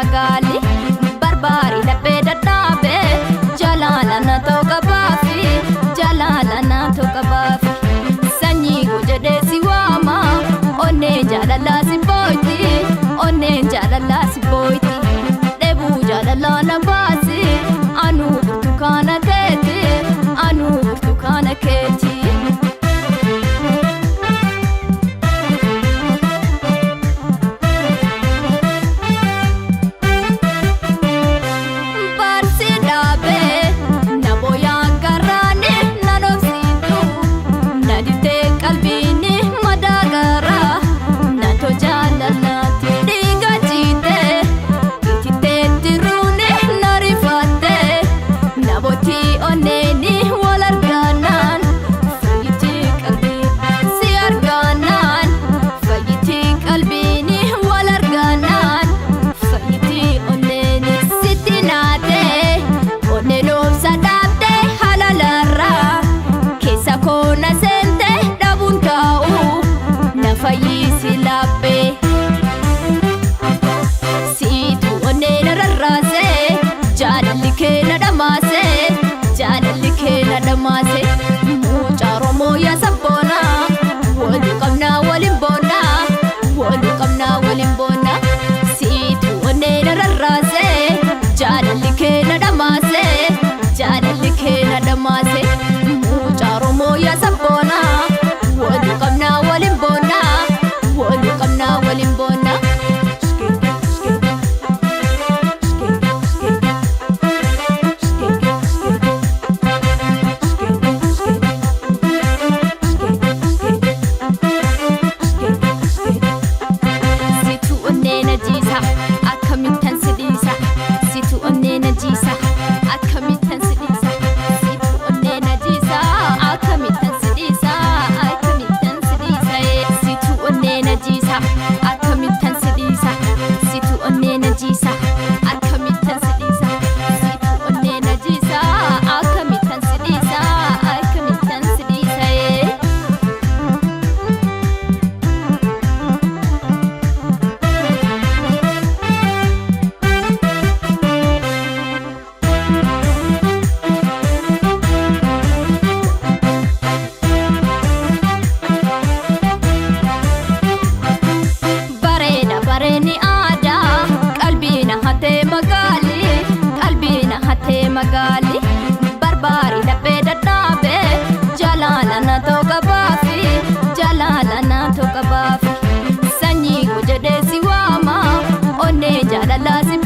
magali barbari laphee dadhabe jalaalana tokko baafi jalaalana tokko baafi sanyii gojjadee si waama onnee jaalalaa si boyti onnee jaalalaa si boyti dheebuu jaalalaa na baasi anuu burtukaana keeti anuu burtukaana keeti. Damase mucaro moya sabona walu kamna walimbona walu kamna walimbona situ onena rarase jadalike na damase jadalike na damase mucaro moya sabona walu kamna walimbona walu kamna walimbona. Magali barbari laphee dadhabe jalaalana tokko baafi jalaalana tokko baafi sanyii gojjadee si waama onnee jaalalaa si